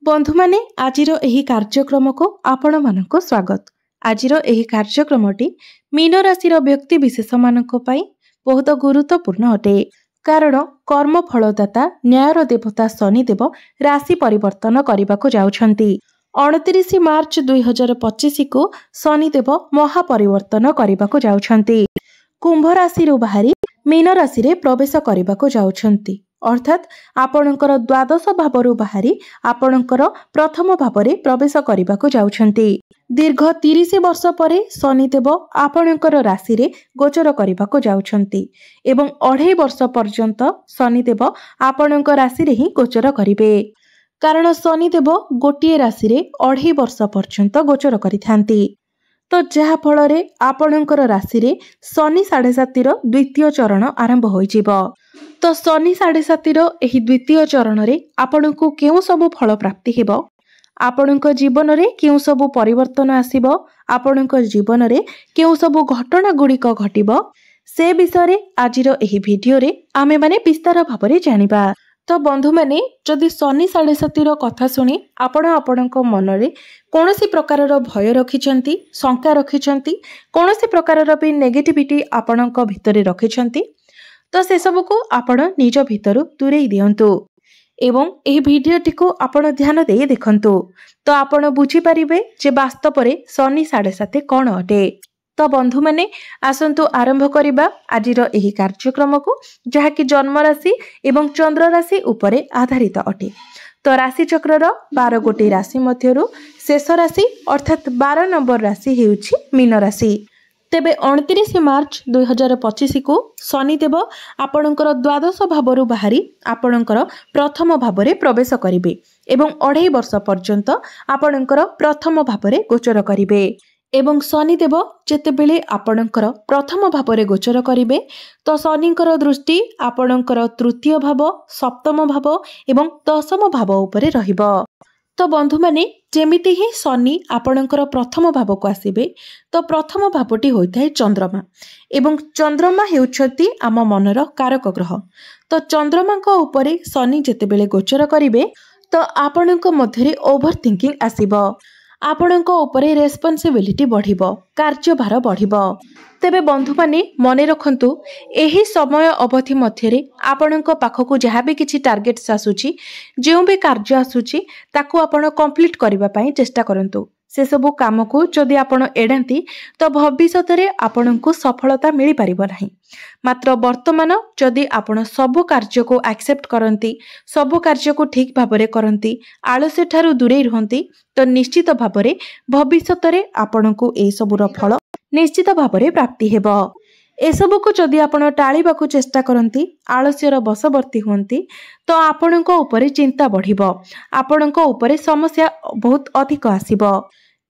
बंधु माने आजिर एही कार्यक्रम को आपण मानक स्वागत। आजिर एही कार्यक्रमटी मीन राशि व्यक्ति विशेष मानक पई बहुत गुरुत्वपूर्ण अटे। कारण कर्म फलदाता न्यायर देवता शनिदेव राशि परिवर्तन करने जाउछंती। 29 मार्च 2025 को शनिदेव महापरिवर्तन करने जाउछंती। कुंभ राशि बाहरी मीन राशि रे प्रवेश करने जाउछंती। अर्थात आपणकर द्वादश भावरु बाहरी आपणकर प्रथम भावरे प्रवेश करने जाउछंती। दीर्घ 30 वर्ष परे शनिदेव आपणकर राशि रे गोचर करने जाउछंती एवं 2.5 वर्ष पर्यंत शनिदेव आपणकर राशि रे ही गोचर करिवे। कारण शनिदेव गोटिए राशि रे 2.5 वर्ष पर्यंत गोचर करिथांती। तो जहा फल रे आपणकर राशि रे शनि 7.5 द्वितीय चरण आरंभ होइजिबो। तो शनि 7.5 एही द्वितीय चरण रे आपणको केउ सब फल प्राप्ति हेबो, आपणक जीवन रे केउ सब परिवर्तन आसीबो, आपणक जीवन रे केउ सब घटना गुड़िक घटिबो, से विषय रे आजिर एही वीडियो रे आमे माने विस्तार भाबरे जानिबा। तो बंधु माने जदि शनि 7.5 कथा सुनी आपणक मन रे कोनोसी प्रकारर भय रखिछंती, शंका रखिछंती, कोनोसी प्रकारर भी नेगेटिविटी आपणक भितरे रखिछंती, तो से सब को आपण निज भितरु दूरेई दियंतु एवं एही भिडियोटी को आपण ध्यान दे देखंतु। तो आपण बुझी परिबे जे वास्तव रे शनि 7.5 कोन अटे। तो बंधु माने आसंतु आरंभ करिबा आजिर एही कार्यक्रम को, जहा कि जन्म राशि एवं चंद्र राशि उपरे आधारित अटे। तो राशि चक्रर 12 गोटी राशि मध्यरु शेष राशि अर्थात 12 नंबर राशि हेउछि मीन राशि। तेबे 29 मार्च 2025 को शनिदेव आपणकर द्वादश भावरु बाहरी आपणकर प्रथम भावरे प्रवेश करिवे एवं 2.5 वर्ष पर्यंत आपणकर प्रथम भावरे गोचर करिवे। एवं शनिदेव जेतेबेले आपणकर प्रथम भावरे गोचर करिवे तो शनिकर दृष्टि आपणकर तृतीय भाव, सप्तम भाव एवं दशम भाव उपरे रहिबो। तो बंधु माने जेमिति ही शनि आपणकर प्रथम भाव को आसीबे तो प्रथम भावटी होइथाय चंद्रमा एवं चंद्रमा हेउछति आम मनर कारक ग्रह। तो चंद्रमा को उपरे शनि जेतेबेले गोचर करिवे तो आपणक मध्यरे ओभर थिंकिंग आसीबो, आपणक उपरे रेस्पॉन्सिबिलिटी बढ़िबो, कार्यभार बढ़िबो। तेबे बंधु माने मने रखंतु एही समय अवधि मध्यरे आपणक पाखकु जहा भी किछि टार्गेट्स आसुची, जेउ भी कार्य आसुची ताकू आपण कंप्लीट करिबा पई चेष्टा करंतु। से सब काम को जदि आपण एडांती तो भविष्यत रे आपणकु सफलता मिली परिबो नाही। मात्र वर्तमान जदि आपण सब कार्य को एक्सेप्ट करंती, सब कार्य को ठीक भाबरे करंती, आलस्य ठारू दूरे रहंती तो निश्चित भाबरे भविष्यत रे आपणकु ए सबुर फल निश्चित भाबरे प्राप्ति हेबो। एसबू को जदि आपण टाळिबाकू चेष्टा करंती, आलस्यर बशवर्ती हुंती तो आपणक उपरे चिंता बढ़िबो, आपणक उपरे समस्या बहुत अधिक आसीबो।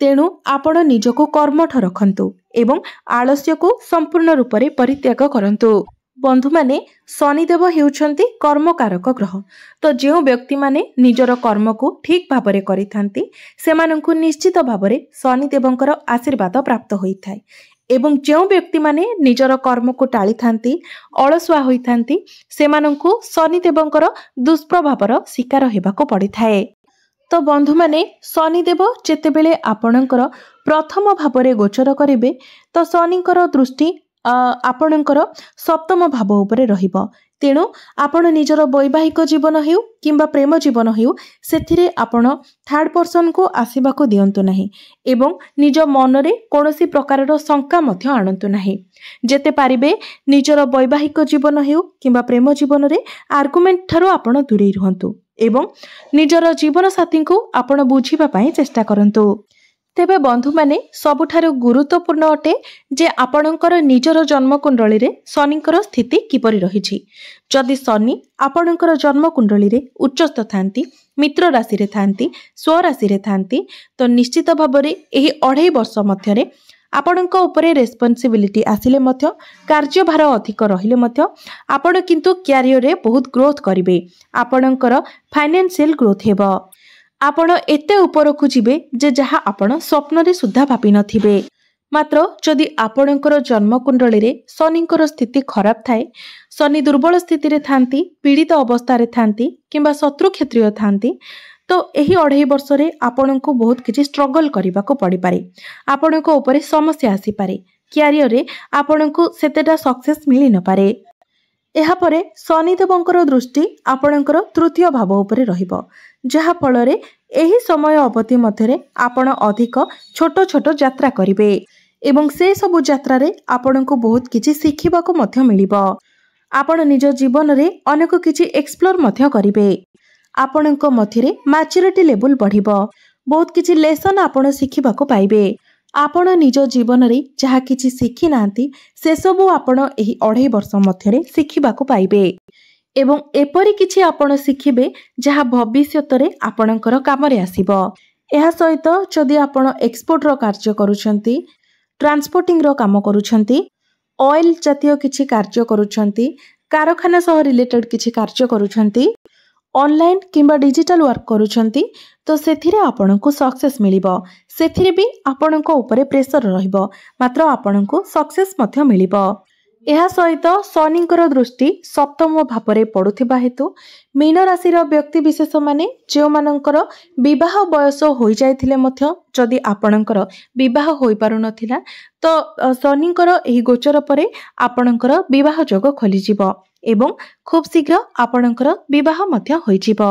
तेणु आपण निजको कर्मठ रखंतु एवं आलस्य को संपूर्ण रूप से परित्याग करंतु। बंधु माने शनिदेव हेउछंती कर्मकारक ग्रह। तो जो व्यक्ति माने निजर कर्म को ठीक भाबरे करिथांती सेमानंकु निश्चित भाबरे शनिदेवंकर आशीर्वाद प्राप्त होइथाय एवं जो व्यक्ति माने निजर कर्म को टाली थांती, अलसुआ होइथांती सेमानंकु शनिदेवंकर दुष्प्रभावर शिकार हेबाको पड़िथाय। तो बंधु माने शनिदेव जेतेबेले आपणकर प्रथम भावरे गोचर करिवे तो शनिकर दृष्टि आपणकर सप्तम भाव उपरे रहिबो। तेणु आपण निजर वैवाहिक जीवन हेउ किंबा प्रेम जीवन हेउ सेथिरे आपण थर्ड पर्सन को आसीबाको दियंतु नाही एवं निज मनरे कोनोसी प्रकारर शंका मध्य आनंतु नाही। जेते पारिबे निजर वैवाहिक जीवन हेउ किंबा प्रेम जीवन रे आर्गुमेंट ठारो आपण दूरे रहंतु एवं निजर जीवन साथी को आपण बुझिबा पई चेष्टा करंतु। तेबे बंधु माने सबुठारु गुरुत्वपूर्ण अटे जे आपणकर निजर जन्म कुंडली रे शनिकर स्थिति किपरि रहिछि। जदि शनि आपणकर जन्म कुंडली रे उच्चस्थ थांती, मित्र राशि रे थांती, स्व राशि रे थांती तो निश्चित भाबरे एही 2.5 वर्ष मध्यरे आपणक उपरे रेस्पॉन्सिबिलिटी आसिले मध्य, कार्यभार अधिक रहिले मध्य आपण किंतु क्यारियर रे बहुत ग्रोथ करिवे, आपणकर फाइनेंशियल ग्रोथ हेबो। आपण एते उपरकु जिबे जे जहा आपण स्वप्न रे सुद्धा भाबी नथिबे। मात्र जदि आपणकर जन्म कुंडली रे शनिकर स्थिति खराब थाए, शनि दुर्बल स्थिति रे थांती, पीड़ित अवस्था रे थांती किंबा शत्रु क्षेत्रीय थांती तो यही 2.5 वर्ष रे आपनको बहुत किसी स्ट्रगल करने को पड़ पारे, आपण को ऊपर समस्या आसी पारे, क्यारियर रे आपनको सेतेटा सक्सेस मिली न पारे। एहापरे शनिदेवंकर दृष्टि आपणकर तृतीय भाव उपरे रहिबो, जहा फल रे एही समय अवधि मध्यरे आपण अधिक छोट छोट यात्रा करिवे एवं से सबु यात्रा रे आपणको बहुत किछि शिखिबाको मध्य मिलिबो। आपण निज जीवन रे अनेक किछि एक्सप्लोर मध्य करिवे। आपणको मध्यरे मैच्योरिटी लेवल बढ़िबो, बहुत किछि लेसन आपण शिखिबाको पाइबे। आपण निज जीवन रे जहा किछि शिखि नांती से सबु आपण एही 2.5 वर्ष मध्यरे शिखिबाको पाइबे एवं एपरि किछि आपण शिखिबे जहा भविष्यत रे आपणकर काम रे आसीबो। एहा सहित जदि आपण एक्सपोर्ट रो कार्य करूछंती, ट्रांसपोर्टिंग रो काम करूछंती, ऑयल जातीय किछि कार्य करूछंती, कारखाना सह रिलेटेड किछि कार्य करूछंती, ऑनलाइन किंबा डिजिटल वर्क करूछंती, तो सेथिरे आपणको सक्सेस मिलिबो। सेथिरे भी आपणको ऊपर प्रेशर रहिबो, मात्र आपणको सक्सेस मध्य मिलिबो। एहा सहित शनिंकर दृष्टि सप्तम भावरे पड़ुथिबा हेतु मीन राशि व्यक्ति विशेष माने जो मानकर विवाह बयस हो जाइथिले मध्य जदि आपणकर विवाह होई पारु नथिला तो शनिंकर एही गोचर परे आपणकर विवाह योग खोली जिवो एवं खूब शीघ्र आपणकर विवाह मध्य होई जिवो।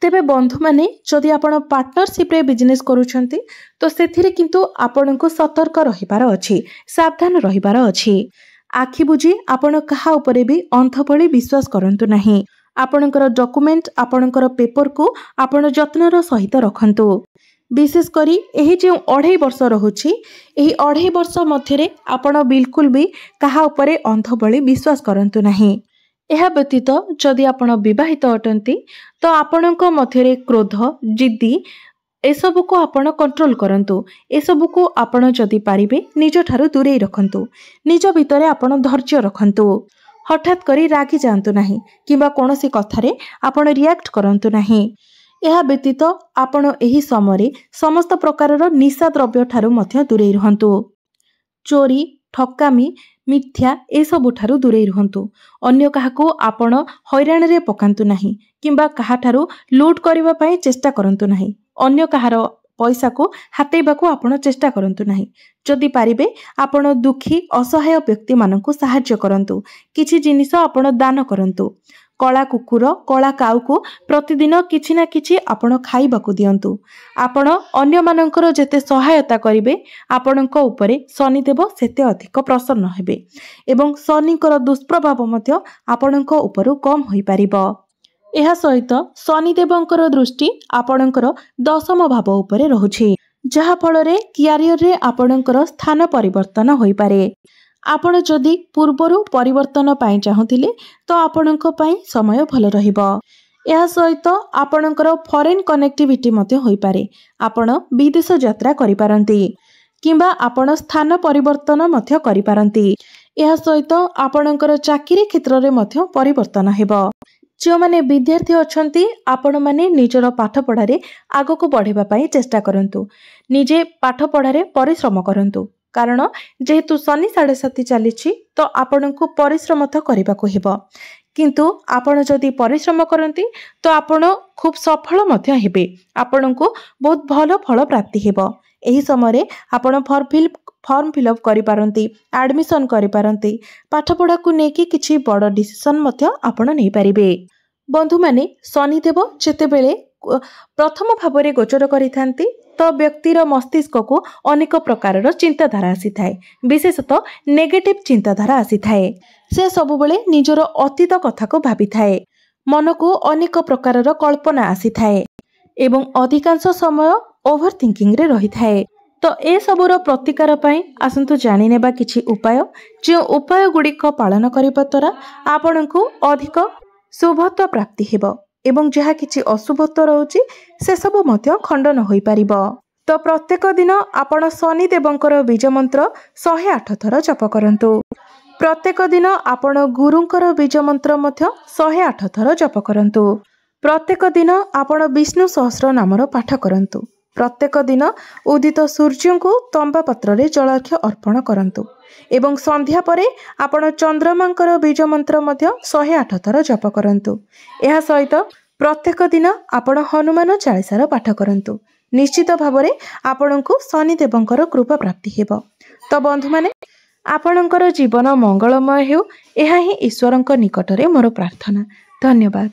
तेबे बंधु माने जदि आपण पार्टनरशिप रे बिजनेस करूछंती तो सेथिरे किंतु आपणको सतर्क रहिबार अछि, सावधान रहिबार अछि। आखि बुझी आपण कहा उपरे भी अंध भली विश्वास करंतु नाही। आपणकर डॉक्यूमेंट आपणकर पेपर को आपण जत्नर सहित रखंतु। विशेष करी एही जे 2.5 वर्ष रहुछि, एही 2.5 वर्ष मध्यरे आपण बिल्कुल भी कहा उपरे अंध भली विश्वास करंतु नाही। एहा व्यतीत जदि आपण विवाहित अटंती तो आपणक मध्यरे क्रोध, जिद्दी एसबु को आपण कंट्रोल करंतु। एसबु को आपण जदि पारिबे निज ठारू दूरे रखंतु। निज भितरे आपण धैर्य रखंतु। हठात करी रागी जांतु नाही किंबा कोनोसी कथारे आपण रिएक्ट करंतु नाही। एहा व्यतीत आपण एही समय समस्त प्रकारर निशा द्रव्य ठारू मध्य दूरे रहंतु। चोरी, ठकामी, मिथ्या एसबु ठारू दूरे रहंतु। अन्य काहाको आपण हैराण रे पकांतु नाही किंबा काहा ठारू लूट करबा पई चेष्टा करंतु नाही। अन्य कहार पैसा को हातेबाको आपण चेष्टा करंतु नाही। जदि पारिबे आपण दुखी असहाय व्यक्ति मानकु सहाय्य करंतु। किछि जिनिस आपण दान करंतु। कला कुकुर, कला काउ को प्रतिदिन किछि ना किछि आपण खाइबाकू दियंतु। आपण अन्य मानकर जेते सहायता करिवे आपणक उपरे शनिदेव सेते अधिक प्रसन्न हेबे एवं शनिकर दुष्प्रभाव मध्य आपणक उपरु कम होई पारिबो। एहा सहित शनिदेवंकर दृष्टि आपणकर 10म भाव उपरे रहुछि, जहा फल रे क्यारियर रे आपणकर स्थान परिवर्तन होई पारे। आपण जदि पूर्वरु परिवर्तन पाई चाहुथिले तो आपणक पई समय भल रहिबो। एहा सहित आपणकर फॉरेन कनेक्टिविटी मते होई पारे। आपण विदेश यात्रा करि पारंती किंबा आपण स्थान परिवर्तन मते करि पारंती। एहा सहित आपणकर चाकरी क्षेत्र रे मते परिवर्तन हेबो। जो माने विद्यार्थी अछंती आपण माने निजर पाठ पढ़ारे आगो को बढ़ेबा पई चेष्टा करंतु। निजे पाठ पढ़ारे परिश्रम करंतु, कारण जेहेतु शनि 7.5 चलीछि तो आपणको परिश्रम तो करबा को हेबो। किंतु आपण जदि परिश्रम करंती तो आपण खूब सफल मध्य हेबे। आपणको बहुत भलो फल प्राप्ति हेबो। एही समय आपण फॉर्म फिलअप करि पारंती, एडमिशन करि पारंती। पाठ पढ़ा को नेकी किछि बड़ डिसिजन मध्य आपण नै पारिबे। बंधु माने शनिदेव जेतेबेले प्रथम भावरे गोचर करिथांती तो व्यक्तिर मस्तिष्क को अनेक प्रकारर चिंताधारा आसी थाए, विशेषतः नेगेटिव चिंताधारा आसी थाए। से सबु बेले निजर अतीत कथा को भाबी थाए। मन को अनेक प्रकारर कल्पना आसी थाए एवं अधिकांश समय ओवर थिंकिंग रे रही थाए। तो ए सबुर प्रतिकार पई आसंतु जानि नेबा किछि उपाय, जे उपाय गुड़िक पालन करिबा द्वारा आपनकु अधिक शुभत्व प्राप्ति हेबो एवं जहा किछि अशुभत्व रहउछि से सब मध्य खंडन होई परिबो। तो प्रत्येक दिन आपण शनि देवंकर बीज मंत्र 108 थर जप करंतु। प्रत्येक दिन आपण गुरुंकर बीज मंत्र मध्य 108 थर जप करंतु। प्रत्येक दिन आपण विष्णु सहस्र नामर पाठ करंतु। प्रत्येक दिन उदित सूर्य को तंबा पत्र रे जलार्घ्य अर्पण करंतु एवं संध्या परे आपण चंद्रमांकर बीज मंत्र मध्य 108 थर जप करंतु। एहा सहित प्रत्येक दिन आपण हनुमान चालीसार पाठ करंतु। निश्चित भावरे आपणଙ୍କୁ शनिदेवंकर कृपा प्राप्ति हेब। तो बंधु माने आपणଙ୍କର जीवन मंगलमय हेउ, एहा ही ईश्वरଙ୍କ निकटरे मोर प्रार्थना। धन्यवाद।